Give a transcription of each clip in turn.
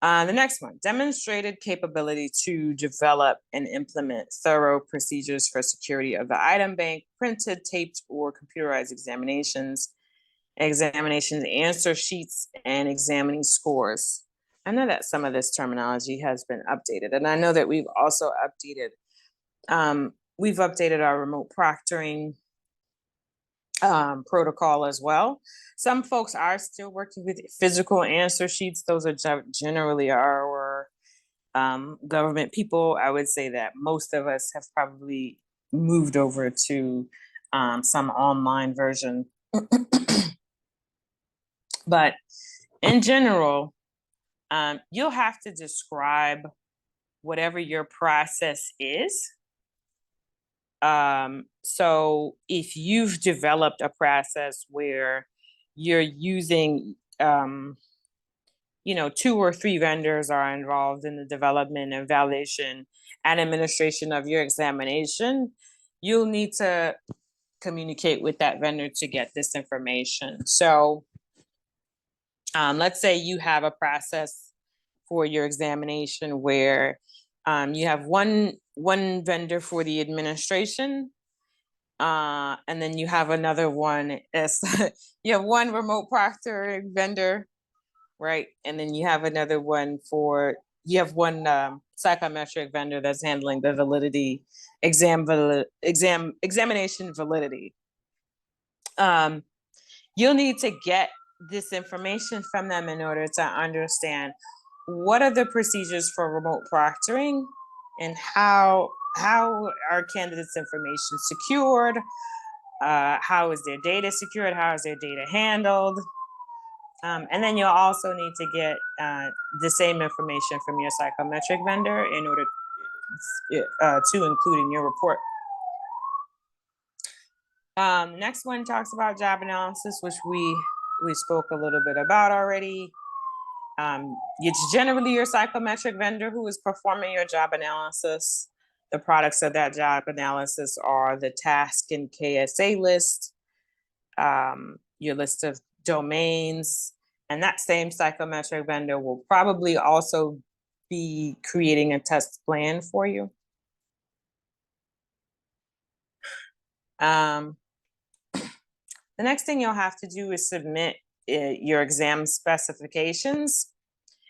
The next one, demonstrated capability to develop and implement thorough procedures for security of the item bank, printed, taped, or computerized examinations, answer sheets, and examining scores. I know that some of this terminology has been updated, and I know that we've also updated, our remote proctoring protocol as well. Some folks are still working with physical answer sheets. Those are generally our government people. I would say that most of us have probably moved over to some online version. But in general, you'll have to describe whatever your process is. So if you've developed a process where you're using, 2 or 3 vendors are involved in the development and validation and administration of your examination, you'll need to communicate with that vendor to get this information. So let's say you have a process for your examination where you have one vendor for the administration, and then you have another one as you have one remote proctor vendor, right? And then you have another one psychometric vendor that's handling the validity examination validity. You'll need to get this information from them in order to understand what are the procedures for remote proctoring and how are candidates' information secured, how is their data secured, how is their data handled, and then you'll also need to get the same information from your psychometric vendor in order to include in your report. Next one talks about job analysis, which we spoke a little bit about already. It's generally your psychometric vendor who is performing your job analysis. The products of that job analysis are the task and KSA list, your list of domains, and that same psychometric vendor will probably also be creating a test plan for you. The next thing you'll have to do is submit your exam specifications.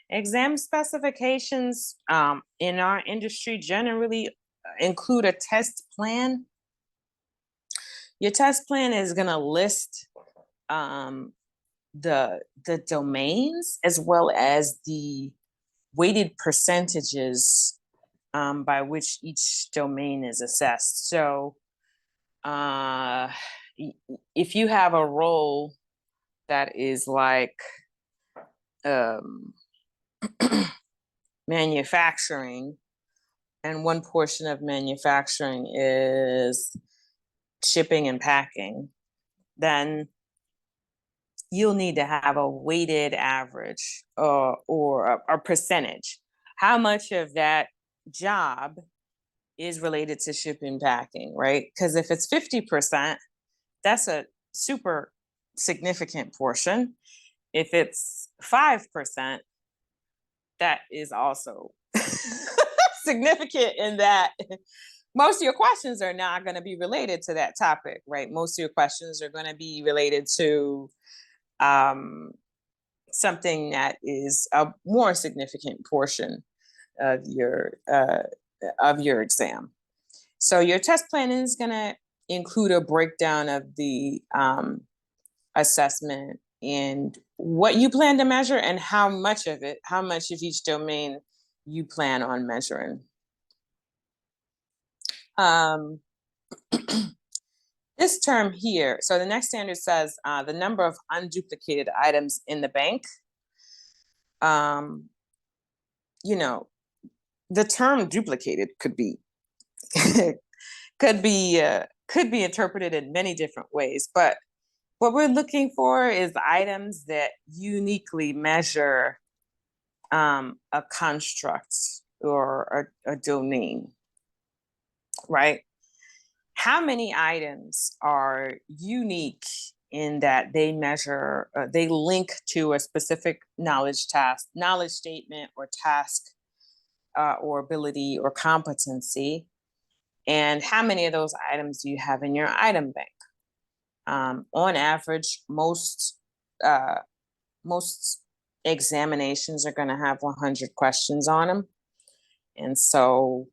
Exam specifications in our industry generally include a test plan. Your test plan is going to list the domains as well as the weighted percentages by which each domain is assessed. So if you have a role that is like manufacturing, and one portion of manufacturing is shipping and packing, then you'll need to have a weighted average or a percentage. How much of that job is related to shipping and packing, right? Because if it's 50%, that's a super significant portion. If it's 5%, that is also significant in that most of your questions are not going to be related to that topic, right? Most of your questions are going to be related to something that is a more significant portion of your exam. So your test plan is going to include a breakdown of the assessment and what you plan to measure and how much of each domain you plan on measuring. This term here, so the next standard says the number of unduplicated items in the bank. The term duplicated could be interpreted in many different ways, but what we're looking for is items that uniquely measure a construct or a domain, right? How many items are unique in that they measure, they link to a specific knowledge statement or task, or ability or competency. And how many of those items do you have in your item bank? On average, most examinations are going to have 100 questions on them. And so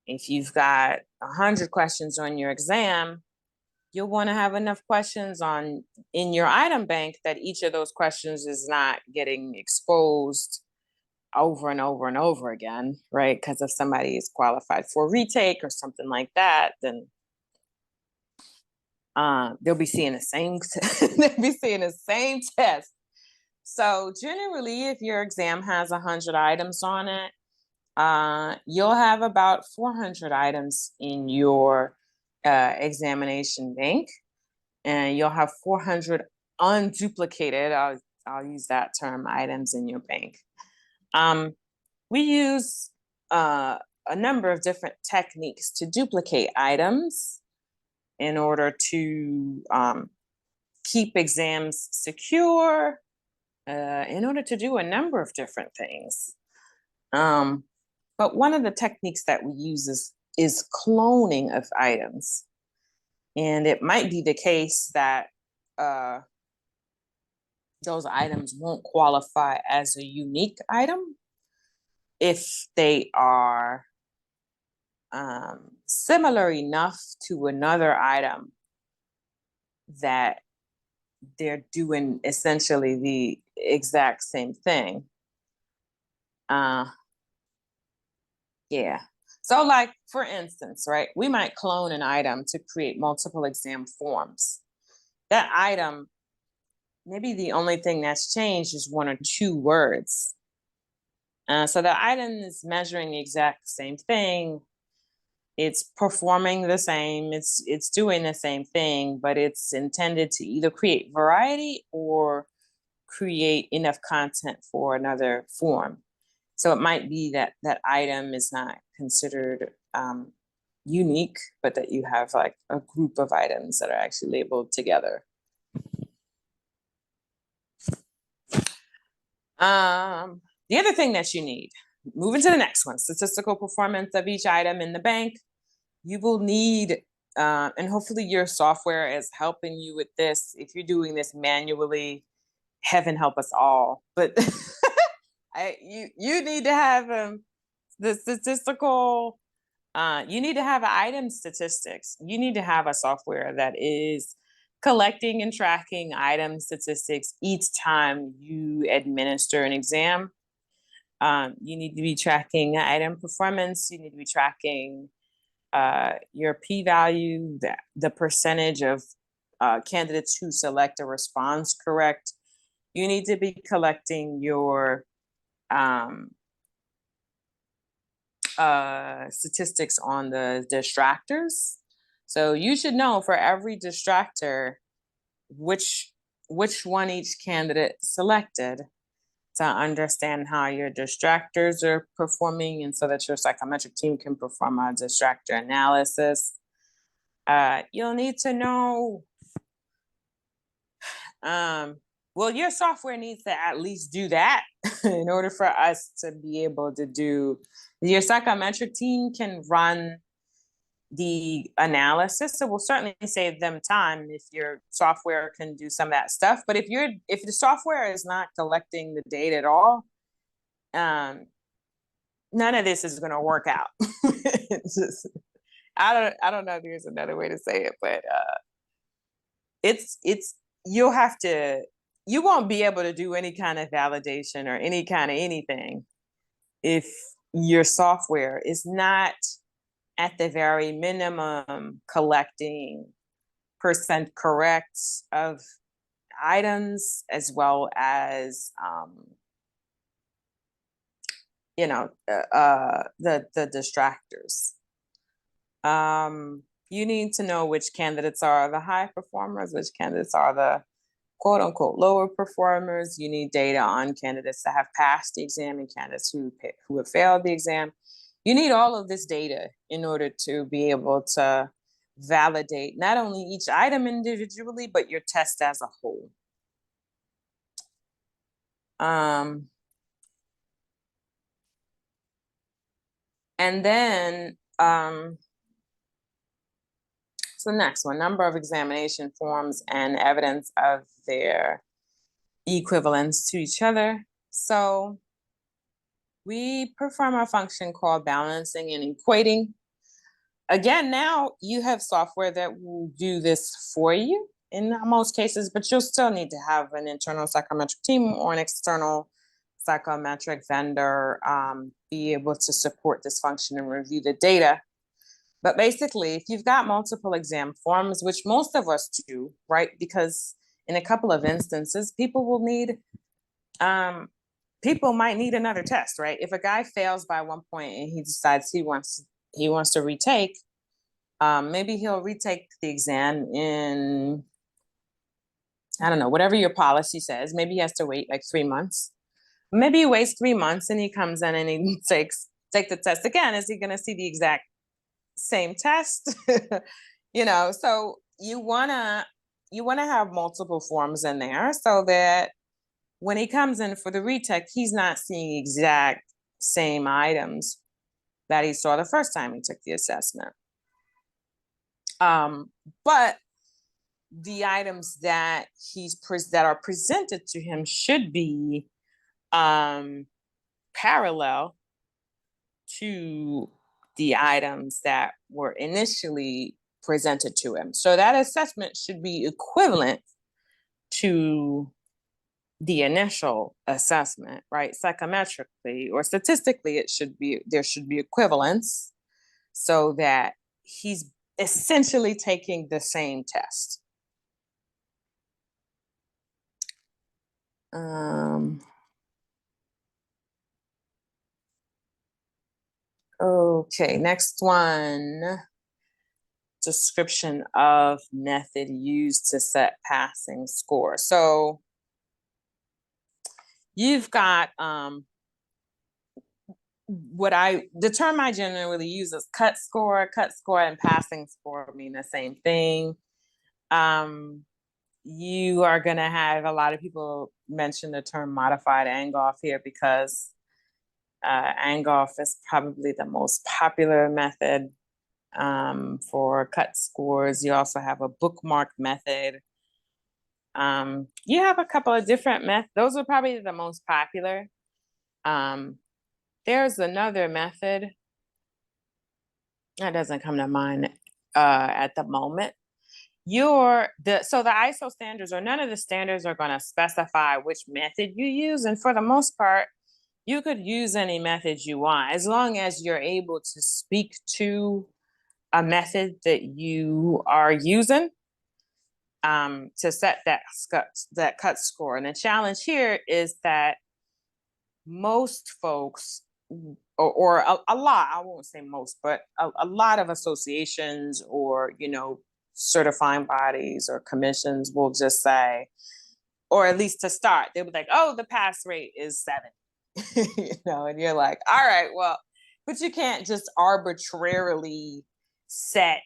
if you've got 100 questions on your exam, you'll want to have enough questions in your item bank that each of those questions is not getting exposed over and over and over again, right? Because if somebody is qualified for retake or something like that, then they'll be seeing the same test. So generally, if your exam has 100 items on it, you'll have about 400 items in your examination bank, and you'll have 400 unduplicated, I'll use that term, items in your bank. We use a number of different techniques to duplicate items in order to keep exams secure, in order to do a number of different things. But one of the techniques that we use is cloning of items. And it might be the case that those items won't qualify as a unique item if they are similar enough to another item that they're doing essentially the exact same thing. Yeah. So like, for instance, right, we might clone an item to create multiple exam forms. That item, maybe the only thing that's changed is one or two words. So the item is measuring the exact same thing. It's performing the same, it's doing the same thing, but it's intended to either create variety or create enough content for another form. So it might be that that item is not considered unique, but that you have like a group of items that are actually labeled together. The other thing that you need, moving to the next one, statistical performance of each item in the bank. You will need, and hopefully your software is helping you with this. If you're doing this manually, heaven help us all. But you need to have the statistical, you need to have item statistics. You need to have a software that is collecting and tracking item statistics each time you administer an exam. You need to be tracking item performance. You need to be tracking your p-value, the percentage of candidates who select a response correct. You need to be collecting your statistics on the distractors. So you should know for every distractor which one each candidate selected, to understand how your distractors are performing, and so that your psychometric team can perform a distractor analysis. You'll need to know, well, your software needs to at least do that in order for us to be able to do, your psychometric team can run the analysis. So we'll certainly save them time if your software can do some of that stuff. But if the software is not collecting the data at all, none of this is going to work out. It's just, I don't know if there's another way to say it, but you won't be able to do any kind of validation or any kind of anything if your software is not at the very minimum collecting percent correct of items, as well as the distractors. You need to know which candidates are the high performers, which candidates are the quote unquote lower performers. You need data on candidates that have passed the exam and candidates who have failed the exam. You need all of this data in order to be able to validate not only each item individually, but your test as a whole. And then, so the next one, number of examination forms and evidence of their equivalence to each other. So we perform a function called balancing and equating. Again, now you have software that will do this for you in most cases, but you'll still need to have an internal psychometric team or an external psychometric vendor be able to support this function and review the data. But basically, if you've got multiple exam forms, which most of us do, right? Because in a couple of instances, people might need another test, right? If a guy fails by one point and he decides he wants to retake, maybe he'll retake the exam in, I don't know, whatever your policy says. Maybe he has to wait like 3 months. Maybe he waits 3 months and he comes in and he take the test again. Is he going to see the exact same test? So you want to have multiple forms in there so that when he comes in for the retake, he's not seeing exact same items that he saw the first time he took the assessment. But the items that that are presented to him should be parallel to the items that were initially presented to him. So that assessment should be equivalent to the initial assessment, right? Psychometrically or statistically, there should be equivalence so that he's essentially taking the same test. Okay, next one. Description of method used to set passing score. So you've got the term I generally use is cut score. Cut score and passing score mean the same thing. You are going to have a lot of people mention the term modified Angoff here because Angoff is probably the most popular method for cut scores. You also have a bookmark method. You have a couple of different methods. Those are probably the most popular. There's another method that doesn't come to mind at the moment. So the ISO standards, or none of the standards, are going to specify which method you use. And for the most part, you could use any method you want, as long as you're able to speak to a method that you are using to set that cut score. And the challenge here is that most folks, or a lot, I won't say most, but a lot of associations or, certifying bodies or commissions will just say, or at least to start, they'll be like, oh, the pass rate is 7, and you're like, all right, well, but you can't just arbitrarily set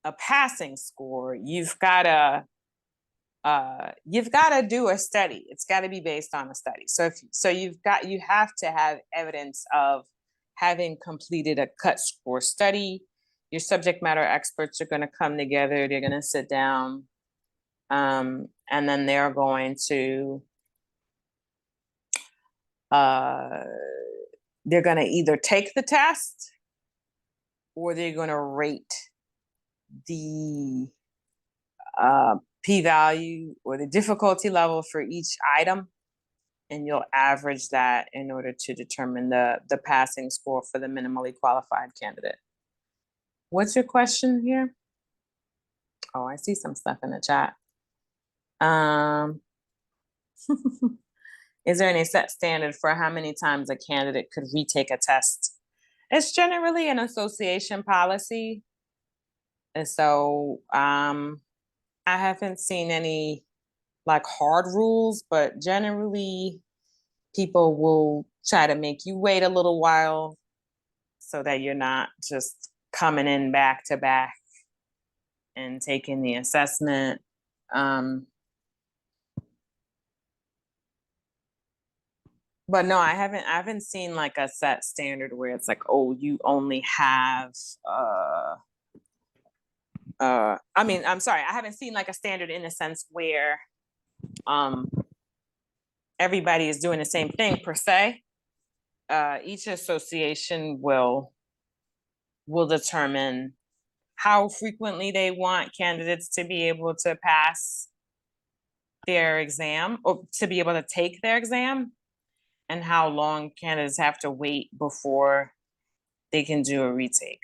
a passing score. You've got to do a study. It's got to be based on a study. So you have to have evidence of having completed a cut score study. Your subject matter experts are going to come together. They're going to sit down, and then they're going to either take the test or they're going to rate the p-value or the difficulty level for each item, and you'll average that in order to determine the passing score for the minimally qualified candidate. What's your question here? Oh, I see some stuff in the chat. Is there any set standard for how many times a candidate could retake a test? It's generally an association policy. And so I haven't seen any like hard rules, but generally people will try to make you wait a little while so that you're not just coming in back to back and taking the assessment. But no, I haven't seen like a set standard where it's like, oh, you only have I mean, I'm sorry, I haven't seen like a standard in the sense where everybody is doing the same thing per se. Each association will determine how frequently they want candidates to be able to pass their exam or to be able to take their exam, and how long candidates have to wait before they can do a retake.